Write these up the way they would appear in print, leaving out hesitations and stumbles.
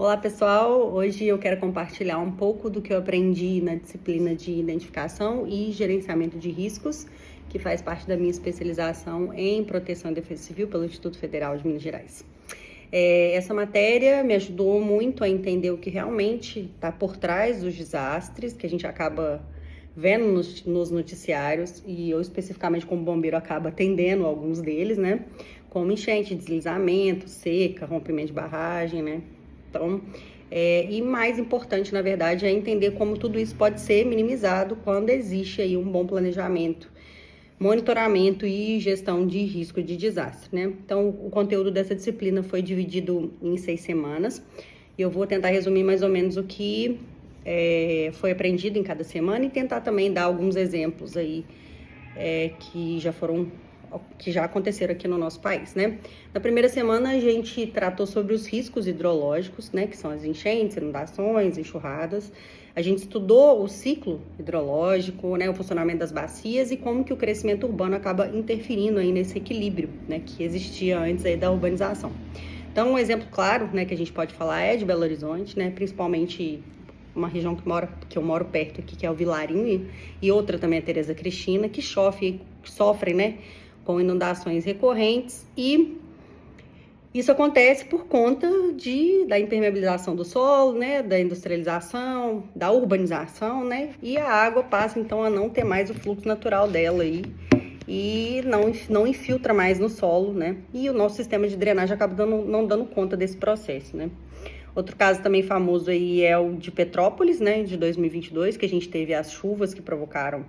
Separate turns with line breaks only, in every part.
Olá pessoal, hoje eu quero compartilhar um pouco do que eu aprendi na disciplina de identificação e gerenciamento de riscos, que faz parte da minha especialização em proteção e defesa civil pelo Instituto Federal de Minas Gerais. Essa matéria me ajudou muito a entender o que realmente está por trás dos desastres que a gente acaba vendo nos noticiários, e eu especificamente como bombeiro acabo atendendo alguns deles, né? Como enchente, deslizamento, seca, rompimento de barragem, né? Então, e mais importante, na verdade, é entender como tudo isso pode ser minimizado quando existe aí um bom planejamento, monitoramento e gestão de risco de desastre, né? Então, o conteúdo dessa disciplina foi dividido em 6 semanas. E eu vou tentar resumir mais ou menos o que foi aprendido em cada semana e tentar também dar alguns exemplos aí que já aconteceram aqui no nosso país, né? Na primeira semana a gente tratou sobre os riscos hidrológicos, né? Que são as enchentes, inundações, enxurradas. A gente estudou o ciclo hidrológico, né? O funcionamento das bacias e como que o crescimento urbano acaba interferindo aí nesse equilíbrio, né? Que existia antes aí da urbanização. Então, um exemplo claro, né? Que a gente pode falar é de Belo Horizonte, né? Principalmente uma região que eu moro perto aqui, que é o Vilarinho, e outra também é Tereza Cristina, que sofrem, né? Com inundações recorrentes, e isso acontece por conta da impermeabilização do solo, né, da industrialização, da urbanização, né, e a água passa então a não ter mais o fluxo natural dela aí, e não infiltra mais no solo, né, e o nosso sistema de drenagem acaba não dando conta desse processo, né. Outro caso também famoso aí é o de Petrópolis, né, de 2022, que a gente teve as chuvas que provocaram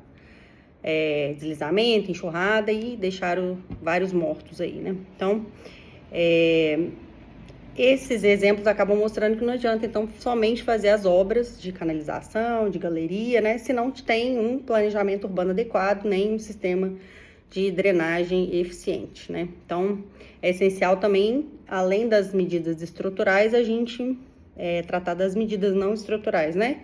deslizamento, enxurrada e deixaram vários mortos aí, né? Então, esses exemplos acabam mostrando que não adianta, então, somente fazer as obras de canalização, de galeria, né? Se não tem um planejamento urbano adequado, nem um sistema de drenagem eficiente, né? Então, é essencial também, além das medidas estruturais, a gente tratar das medidas não estruturais, né?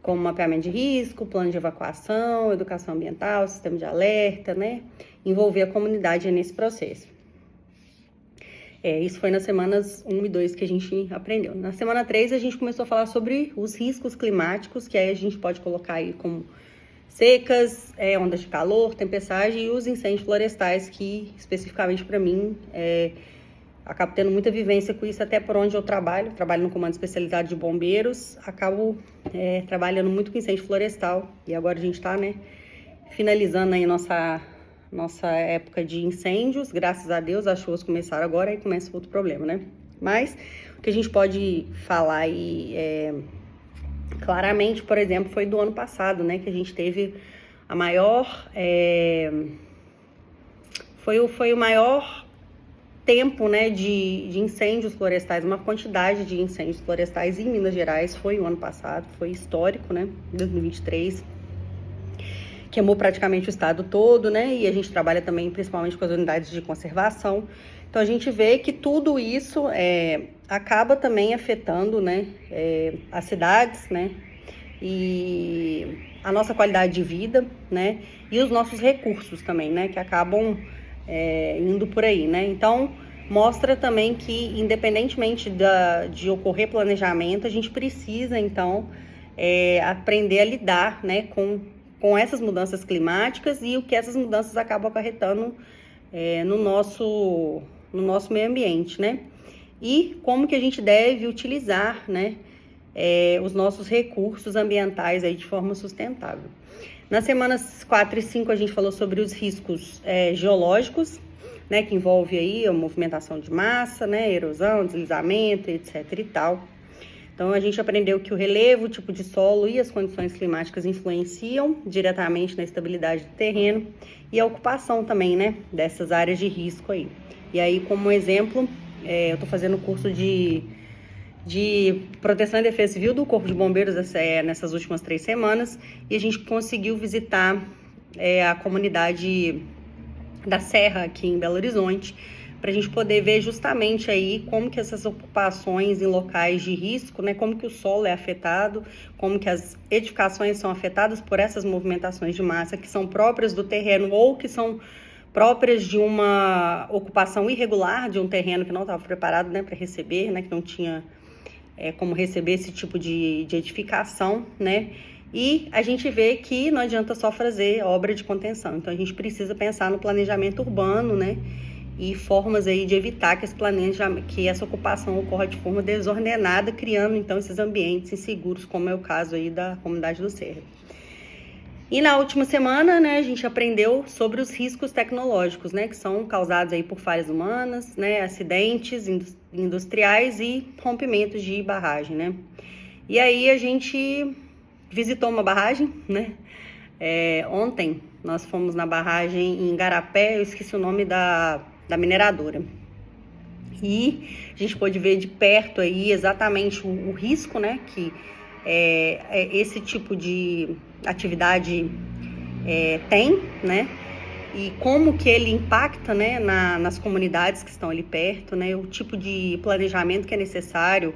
Como mapeamento de risco, plano de evacuação, educação ambiental, sistema de alerta, né? Envolver a comunidade nesse processo. Isso foi nas semanas 1 e 2 que a gente aprendeu. Na semana 3, a gente começou a falar sobre os riscos climáticos, que aí a gente pode colocar aí como secas, ondas de calor, tempestade e os incêndios florestais, que especificamente para mim acabo tendo muita vivência com isso até por onde eu trabalho no comando especializado de bombeiros, acabo trabalhando muito com incêndio florestal, e agora a gente está, né, finalizando aí nossa época de incêndios, graças a Deus as chuvas começaram agora e começa outro problema, né, mas o que a gente pode falar aí claramente, por exemplo, foi do ano passado, né, que a gente teve a maior, foi o maior tempo, né, de incêndios florestais, uma quantidade de incêndios florestais em Minas Gerais foi o ano passado, foi histórico, né, 2023, queimou praticamente o estado todo, né, e a gente trabalha também principalmente com as unidades de conservação, então a gente vê que tudo isso acaba também afetando, né, as cidades, né, e a nossa qualidade de vida, né, e os nossos recursos também, né, que acabam indo por aí, né? Então, mostra também que, independentemente de ocorrer planejamento, a gente precisa, então, aprender a lidar, né, com essas mudanças climáticas e o que essas mudanças acabam acarretando no nosso meio ambiente, né? E como que a gente deve utilizar, né, os nossos recursos ambientais aí de forma sustentável. Nas semanas 4 e 5 a gente falou sobre os riscos geológicos, né, que envolve aí a movimentação de massa, né, erosão, deslizamento, etc e tal. Então a gente aprendeu que o relevo, o tipo de solo e as condições climáticas influenciam diretamente na estabilidade do terreno e a ocupação também, né, dessas áreas de risco aí. E aí, como exemplo, eu estou fazendo o curso de proteção e defesa civil do Corpo de Bombeiros nessas últimas 3 semanas, e a gente conseguiu visitar a comunidade da Serra aqui em Belo Horizonte, para a gente poder ver justamente aí como que essas ocupações em locais de risco, né, como que o solo é afetado, como que as edificações são afetadas por essas movimentações de massa que são próprias do terreno ou que são próprias de uma ocupação irregular de um terreno que não estava preparado, né, para receber, né, que não tinha como receber esse tipo de edificação, né? E a gente vê que não adianta só fazer obra de contenção, então a gente precisa pensar no planejamento urbano, né? E formas aí de evitar que essa ocupação ocorra de forma desordenada, criando então esses ambientes inseguros, como é o caso aí da comunidade do Cerro. E na última semana, né, a gente aprendeu sobre os riscos tecnológicos, né, que são causados aí por falhas humanas, né, acidentes industriais e rompimentos de barragem, né. E aí a gente visitou uma barragem, né, ontem nós fomos na barragem em Igarapé, eu esqueci o nome da mineradora. E a gente pôde ver de perto aí exatamente o risco, né, que esse tipo de atividade tem, né, e como que ele impacta, né, nas comunidades que estão ali perto, né, o tipo de planejamento que é necessário,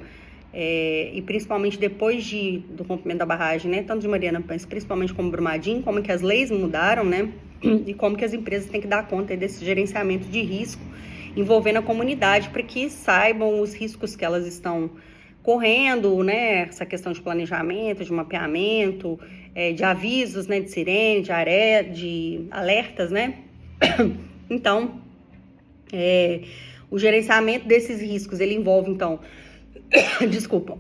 e principalmente depois do rompimento da barragem, né, tanto de Mariana, mas principalmente como Brumadinho, como que as leis mudaram, né, e como que as empresas têm que dar conta desse gerenciamento de risco envolvendo a comunidade para que saibam os riscos que elas estão correndo, né, essa questão de planejamento, de mapeamento, de avisos, né, de sirene, de alertas, né. Então, o gerenciamento desses riscos, ele envolve, então,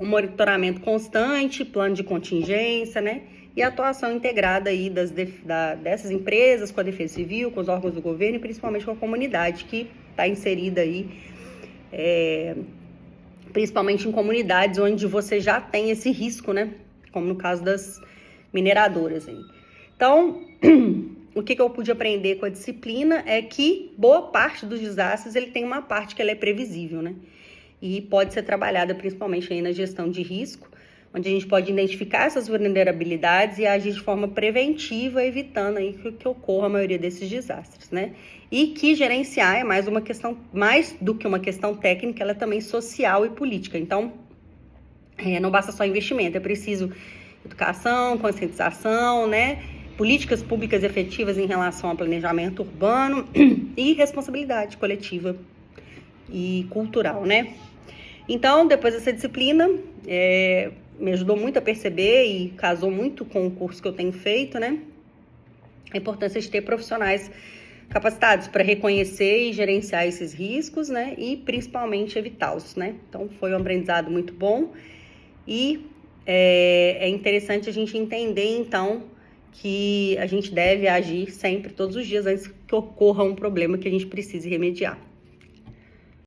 um monitoramento constante, plano de contingência, né, e a atuação integrada aí dessas empresas com a Defesa Civil, com os órgãos do governo e principalmente com a comunidade que está inserida aí, principalmente em comunidades onde você já tem esse risco, né, como no caso das mineradoras aí. Então, o que eu pude aprender com a disciplina é que boa parte dos desastres, ele tem uma parte que ela é previsível, né, e pode ser trabalhada principalmente aí na gestão de risco, onde a gente pode identificar essas vulnerabilidades e agir de forma preventiva, evitando aí que ocorra a maioria desses desastres, né? E que gerenciar é mais do que uma questão técnica, ela é também social e política. Então, não basta só investimento, é preciso educação, conscientização, né? Políticas públicas efetivas em relação ao planejamento urbano e responsabilidade coletiva e cultural, né? Então, depois dessa disciplina, me ajudou muito a perceber e casou muito com o curso que eu tenho feito, né? A importância de ter profissionais capacitados para reconhecer e gerenciar esses riscos, né? E principalmente evitá-los, né? Então, foi um aprendizado muito bom e é interessante a gente entender, então, que a gente deve agir sempre, todos os dias, antes que ocorra um problema que a gente precise remediar.